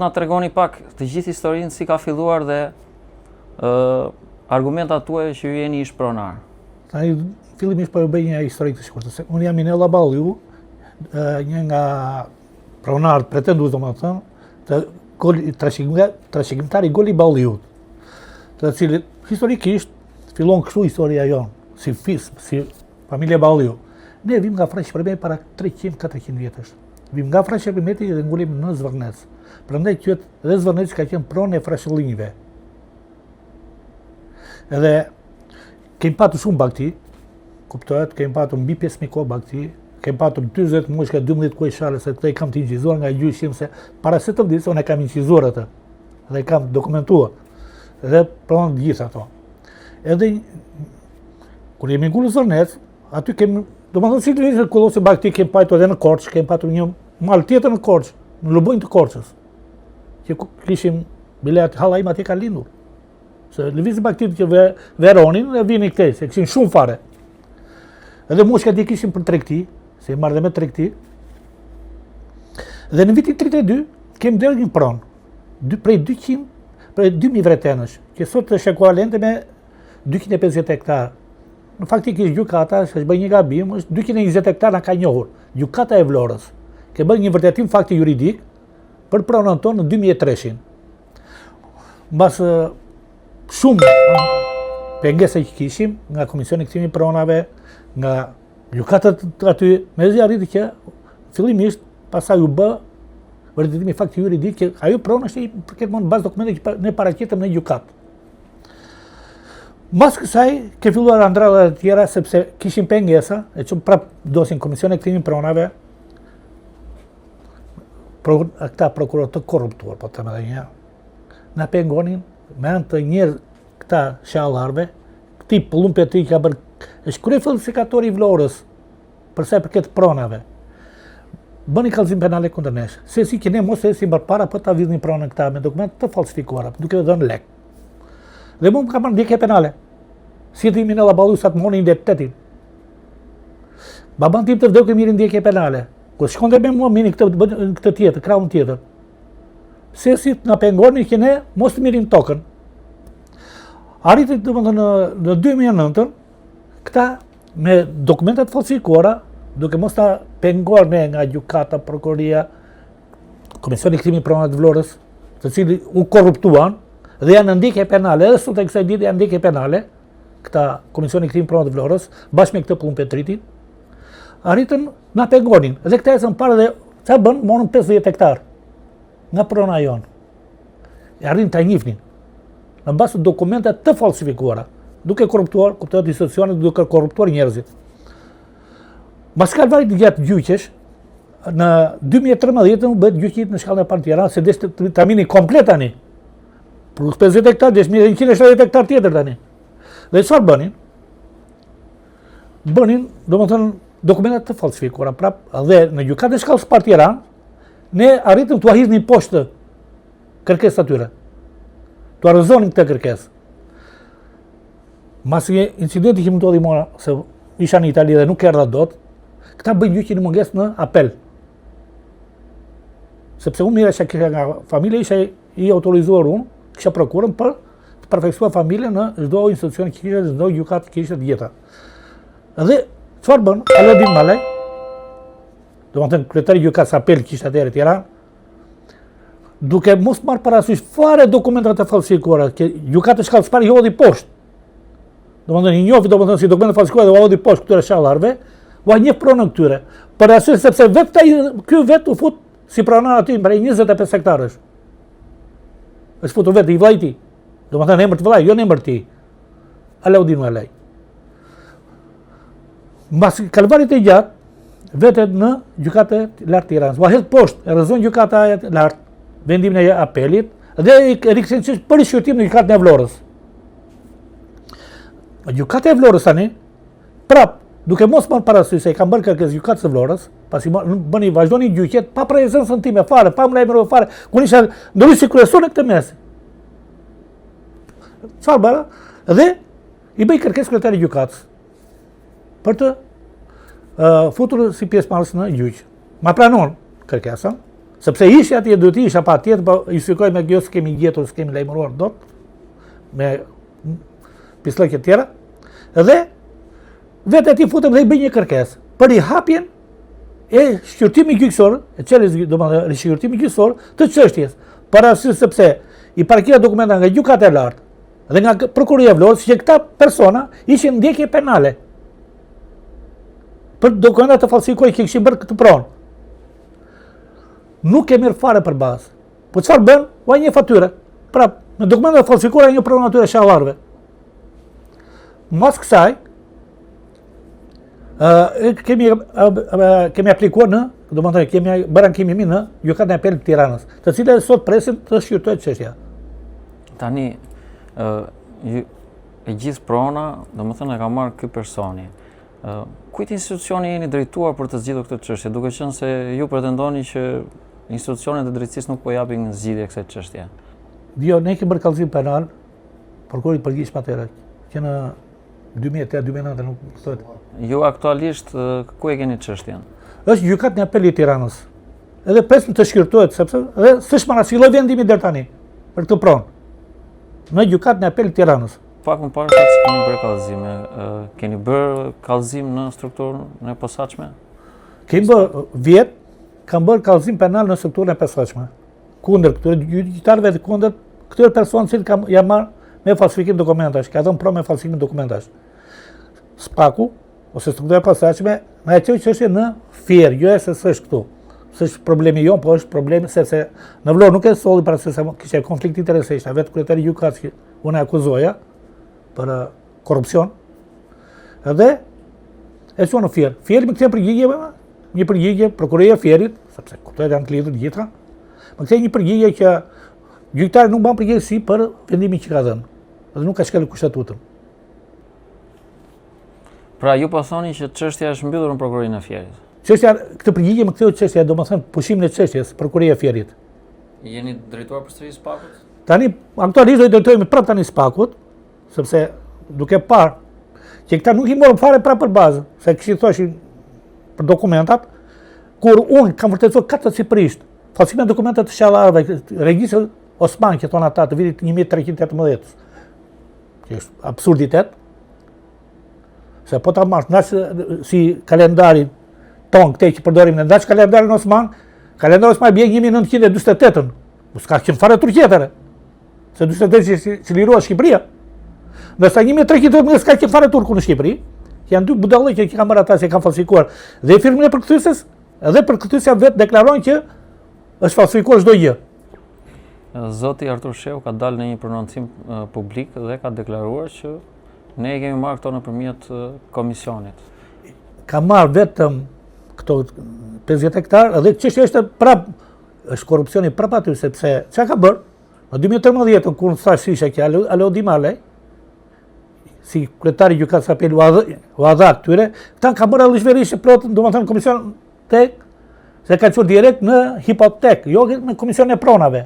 na tregoni pak të gjithë historinë si ka filluar dhe argumentat tuaja që ju jeni ish pronar. Tani fillimisht po ju bëj një histori të shkurtër. Unë jam Minella Balliu, një nga pronarët pretendues domethënë të trashëgimtari Goli Balliut, të cilit historikisht fillon kështu historia jonë, si familja Balliu. Ne vim nga Fra Shpërmeti para 300-400 vjetësh. Vim nga Fra Shpërmeti dhe ngulim në Zvërnec. Prandaj quhet dhe Zvërnec ka qenë pronë e frashëllinjve. Edhe kemi patur shumë bagti, kuptohet, kemi patur mbi 5000 kohë bagti, kemi patur 40 mushka, 12 kuajshare, se këta i kam të incizuar nga gjyqim, se para se të vdisë, unë e kam incizuar atë, dhe i kam dokumentuar, dhe pronë gjithë ato. Edhe, kur jemi ngullë Zvërnec, aty kemi, do më thënë si të vizë kullose bagti, kemi patur edhe në Korçë, kemi patur një malë tjetër në Korçë, në lubojnë të Korçës, që kishim bilet hallajm atje ka lindur. Se lëvizë baktit që veronin dhe vini këtej, se këshin shumë fare. Edhe mushkat i kishim për tregti, se i marrë dhe me tregti. Dhe në vitin 32, kemi dërë një pronë, prej 2000 vretenësh, që sot është ekualente me 250 hektarë. Në faktikisht gjykata, që është bëj një gabim, është 220 hektarë në ka njohur. Gjykata e Vlorës, ke bëj një vërtetim fakti juridik për pronën tonë në 2003. Mbas shumë pengesa që kishim nga Komisioni Kthimi i Pronave, nga gjykatët aty, mezi arriti që fillimisht pasaj u bë vërtetimi fakti juridik që ajo pronë është i përket në bazë dokumente që ne paraqitëm në gjykat. Mas kësaj ke filluar andrallat e tjera sepse kishim pengesa, e që prap dosin Komisioni Kthimi i Pronave, këta prokurorë të korruptuar, po të më dhe një, na pengonin me anë të njerë këta shallarve, këti Pullum Petri që ka bërë, është krye falsifikatori i Vlorës, përsa për këtë pronave. Bëni kallëzim penale kundër nesh, se si që ne mos e si bërë para për ta vidhni pronën këta me dokument të falsifikuara, duke dhe dhënë lek. Dhe mu më ka marrë ndjekje penale, si të Minella Balliu sa të moni identitetin. Baban tim të vdekë mirë ndjekje penale, kur shkonte me mua mini këtë tjetër, krahun tjetër. Se si të na pengoni që ne mos të mirim tokën. Arriti domethënë në 2009, këta me dokumentat falsifikuara, duke mos ta penguar ne nga gjykata, prokuroria, Komisioni Kthimi i Pronave të Vlorës, të cilët u korruptuan dhe janë në ndjekje penale, edhe sot e kësaj dite janë ndjekje penale, këta Komisioni Kthimi i Pronave të Vlorës, bashkë me këtë Pullum Petritin, arritën na pengonin. Dhe këta ecën parë dhe çfarë bën? Morën 50 hektar nga prona jonë. E arrin ta njihnin në bazë të dokumente të falsifikuara, duke korruptuar, kuptohet institucionet, duke korruptuar njerëzit. Mas kalvarit gjatë gjyqesh, në 2013 u bëhet gjyqit në shkallën e parë në Tiranë, se desh ta mini komplet tani. Plus 50 hektar, desh 170 hektar tjetër tani. Dhe çfarë bënin? Bënin, domethënë, dokumentat të falsifikuara prap, dhe në gjykatë e shkallës parë Tiranë, ne arritëm të ahiznin poshtë kërkesë atyre. Të arrëzonin këtë kërkesë. Mas incidenti që më ndodhi mua, se isha në Itali dhe nuk erdha dot, këta bëjnë gjyqin në mungesë në apel. Sepse unë mira që kisha nga familje, isha i autorizuar unë, kisha prokurën për të përfaqësuar familjen në çdo institucion që kishte, çdo gjykatë që kishte të gjitha. Dhe çfarë bën? Aladin Malaj, domethënë kryetari i gjykatës apel që ishte atëherë në Tiranë, duke mos marrë parasysh fare dokumentat e falsifikuara, që gjykata e shkallës parë i hodhi poshtë. Domethënë i njofi domethënë si dokumente falsifikuara dhe u hodhi poshtë këtyre shallarëve, u njeh pronën këtyre. Për arsye sepse ky vet u fut si pronar aty prej 25 hektarësh. Është futur vetë i vllajti. Domethënë emër të vllai, jo në emër ti. Alaudin Malaj. Mbas kalvarit e gjatë, vetet në gjykatë lartë Tiranës. U hedh poshtë, e rrezon gjykata e lartë vendimin e apelit dhe rikthehen për shqyrtim në gjykatën e Vlorës. Gjykata e Vlorës tani, prap, duke mos marrë parasysh se i kanë bërë kërkesë gjykatës së Vlorës, pasi vazhdoni gjyqet pa prezencën time fare, pa më lajmëruar fare, kur isha ndërhyj si kryesor në këtë mes. Çfarë bëra? Dhe i bëj kërkesë kryetarit të gjykatës për të futur si pjesëmarrës në gjyq. Ma pranon kërkesën, Sepse ishte atje, duhet isha pa tjetër, po i shikoj me kjo s'kemi gjetur, s'kemi lajmëruar dot, me pislëke tjera, dhe vetë ati futem dhe i bëj një kërkesë për i hapjen e shqyrtimi gjyqësor, e çelës domethënë shqyrtimi gjyqësor të çështjes, para sepse i parkira dokumenta nga gjykata e lartë dhe nga prokuroria e Vlorës që këta persona ishin ndjekje penale për dokumenta të falsifikuar që kishin bërë këtë pronë. Nuk e mirë fare për bazë. Po çfarë bën? Ua një fatyre. Pra, në dokumenta të falsifikuara një pronë atyre shallarëve. Mas kësaj, kemi aplikuar në, domethënë kemi bërë ankimimi në gjykatën e apelit të Tiranës, të cilën sot presin të shqyrtohet çështja. Tani, e gjithë prona, domethënë e ka marrë ky personi. Kujt institucioni jeni drejtuar për të zgjidhur këtë çështje, duke qenë se ju pretendoni që institucionet e drejtësisë nuk po japin zgjidhje kësaj çështje? Jo, ne kemi bërë kallëzim penal, prokurori i përgjithshëm atëherë, që në 2008-2009 nuk thotë. Ju aktualisht ku e keni çështjen? Është gjykata e apelit të Tiranës. Edhe presim të shqyrtohet sepse edhe s'është marrë filloi vendimi deri tani për këtë pronë. Në gjykatën e apelit të Tiranës. Pak më parë se keni bërë kallëzime, keni bërë kallëzim në strukturën e posaçme? Kemi bërë kam bërë kallëzim penal në strukturën e posaçme. Kundër këtyre gjyqtarëve dhe kundër këtyre personave që janë marrë me falsifikim dokumentash, ka dhënë pronë me falsifikim dokumentash. Spaku ose struktura e posaçme na e çoi çështje në Fier, jo se s'është këtu. S'është problemi jon, po është problemi sepse në Vlorë nuk e solli para se kishte konflikt interesesh, vetë kryetari i gjykatës unë e akuzoja për korrupsion. Edhe e çon në Fier. Fieri më kthen përgjigje, një përgjigje prokuroria e Fierit, sepse këto janë të lidhur të gjitha. Më kthen një përgjigje që gjyqtari nuk ban përgjegjësi për vendimin që ka dhënë, dhe nuk ka shkelur kushtetutën. Pra ju po thoni që çështja është mbyllur në prokurorinë e Fierit. Çështja, këtë përgjigje më ktheu çështja, domethënë pushimin e çështjes, prokuroria e Fierit. Jeni drejtuar përsëri Spakut? Tani aktualisht do i drejtojmë prapë tani Spakut, sepse duke parë që këta nuk i morën fare prapë për bazë, se kishin thoshin për dokumentat, kur unë kam vërtetuar katësipërisht falsifikim dokumentat të shallarëve, regjistri Osman që thonë ata të vitit 1318. Që është absurditet. Se po ta marrë ndash si kalendarin ton këtej që përdorim në ndash kalendarin Osman, kalendari Osman bie 1948-ën. S'ka qenë fare turqetere. Se 48 që lirua Shqipëria. Ndërsa 1318 s'ka qenë fare turku në Shqipëri. Janë dy budallë që kanë marrë ata që kanë falsifikuar. Dhe firmën e përkthyeses, edhe përkthyesia vetë deklarojnë që është falsifikuar çdo gjë. Zoti Artur Shehu ka dalë në një prononcim publik dhe ka deklaruar që ne e kemi marrë këto nëpërmjet komisionit. Ka marrë vetëm këto 50 hektar dhe çështja është korrupsioni prapë aty, sepse çka ka bërë në 2013 kur thash isha që Alodi Malej si kryetari i gjykatës së apelit u dha këtyre, këta kanë bërë allëzhverish plot, domethënë komision tek se ka qenë direkt në hipotek, jo në komisionin e pronave.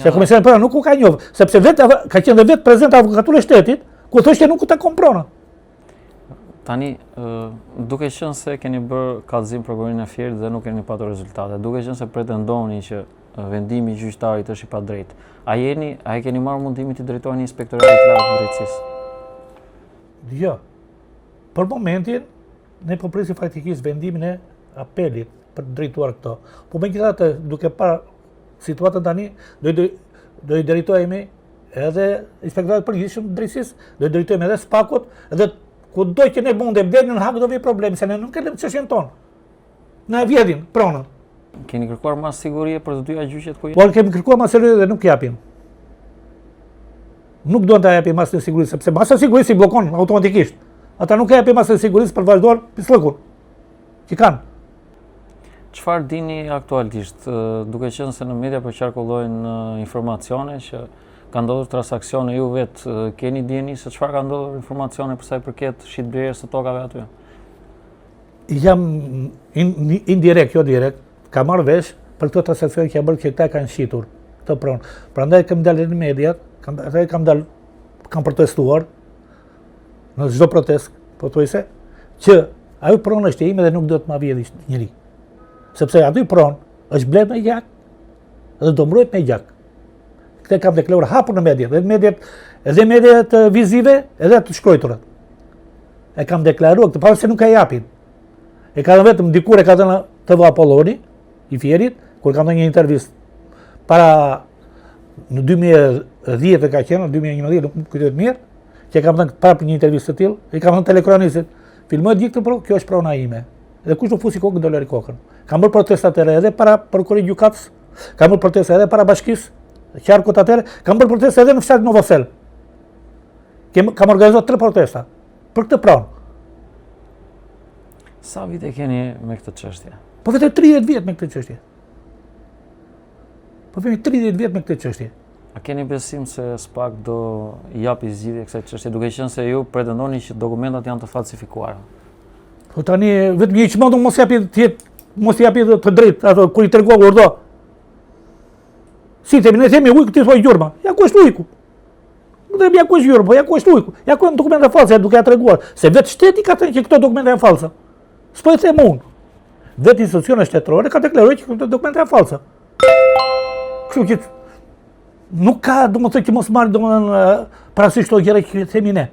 Se komisioni e pronave nuk u ka njohur, sepse vetë ka qenë vetë prezant avokatura e shtetit, ku thoshte nuk u takon prona. Tani, duke qenë se keni bërë kallëzim prokurorinë e Fierit dhe nuk keni patur rezultate, duke qenë se pretendoni që vendimi i gjyqtarit është i padrejtë, a e keni marrë mundimin të drejtoheni Inspektoratit të Lartë të Drejtësisë? Jo. Për momentin ne po presim faktikisht vendimin e apelit për të drejtuar këto. Po megjithatë, duke parë situatën tani, do i drejtohemi edhe Inspektoratit të Përgjithshëm të Drejtësisë, do i drejtohemi edhe Spakut, edhe kudo që ne mundem deri në hak do vi problemi, se ne nuk kemi çështjen tonë. Na vjedhin pronën. Keni kërkuar mas sigurie për të dyja gjyqet ku Po kemi kërkuar mas sigurie dhe nuk japin. Nuk duan ta japin masën e sigurisë, sepse masa e sigurisë i bllokon automatikisht. Ata nuk japin masën e sigurisë për vazhduar pislëkun që kanë. Çfarë dini aktualisht, duke qenë se në media po qarkullojnë informacione që ka ndodhur transaksione, ju vetë keni dieni se çfarë ka ndodhur informacione për sa i përket shitblerjes së tokave aty? Jam indirekt, jo direkt, ka marrë vesh për këto transakcione që bërë që këta kanë shitur këtë pronë. Prandaj kam dalë në mediat, kam protestuar në çdo protestë, po thuajse, që ajo pronë është ime dhe nuk do të ma vjedhë njëri. sepse aty pronë është blet me gjak dhe do mbrojt me gjak. Këtë kam deklaruar hapur në mediat, edhe mediat vizive, edhe të shkruajtura. E kam deklaruar këtë, se nuk e japin. E ka dhënë vetëm dikur e ka dhënë TV Apolloni i Fierit, kur kam dhënë një intervistë para në 2010 e ka qenë, në 2011 nuk kujtohet mirë, që kam dhënë prapë një intervistë të tillë, i kam thënë telekronistit, filmoj diktë pro, kjo është prona ime. Dhe kush do fusi kokën do lëri kokën. Kam bërë protestat edhe para prokurorit gjykatës, kam bërë protestat edhe para bashkisë, qarkut atëre, kam bërë protestat edhe në fshatin Novosel. Kam organizuar 3 protesta për këtë pronë. Sa vite keni me këtë çështje? Po vetëm 30 vjet me këtë çështje. Po vetëm 30 vjet me këtë çështje. A keni besim se SPAK do japi zgjidhje kësaj çështje, duke qenë se ju pretendoni që dokumentat janë të falsifikuara? Po tani vetëm një çmend mos japi të drejtë ato kur i tregova urdo. Si themi, ne themi ujku ti thoj gjurma. Ja ku është ujku? Dhe ja ku është gjurma, ja ku është ujku? Ja ku janë dokumenta false, duke ja treguar se vetë shteti ka thënë që këto dokumenta janë falsa. S'po e them unë. Vetë institucione shtetërore ka deklaruar që këto dokumenta janë falsa. Kështu që nuk ka, domethënë që mos marrë domethënë parasysh këto gjëra që themi ne.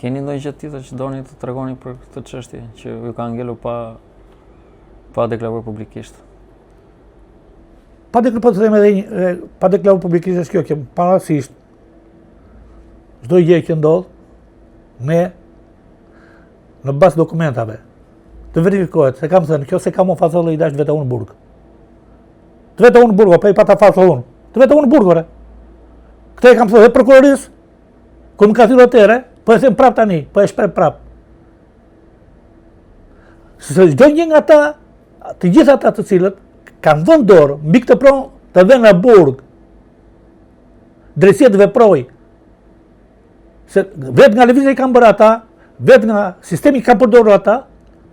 Keni ndonjë gjë tjetër që doni të tregoni për këtë çështje që ju ka ngelur pa deklaruar publikisht? Pa deklaruar publikisht është kjo që parasisht çdo gjë që ndodh ne në bazë dokumentave të verifikohet se kam thënë kjo se kam fasollë i dash vetë unë burg. Të vetë unë burg, po i pata fasollë unë. Të vetë unë burgore. Këtë e kam thënë edhe prokurorisë, kur më ka thirrur atëre, po e them prap tani, po e shpreh prap. Se çdo një nga ata, të gjithë ata të cilët kanë vënë dorë mbi këtë pronë të vënë në burg, drejtësia të veproj. Se vetë nga lëvizja i kanë bërë ata, vetë nga sistemi ka përdorur ata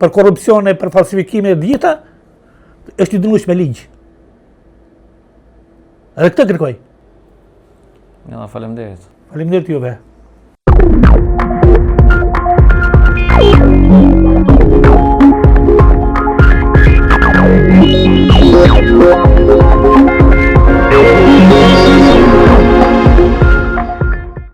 për korrupsione, për falsifikime të gjitha, është i dënuar me ligj. Edhe këtë kërkoj. Ja, faleminderit. Faleminderit juve.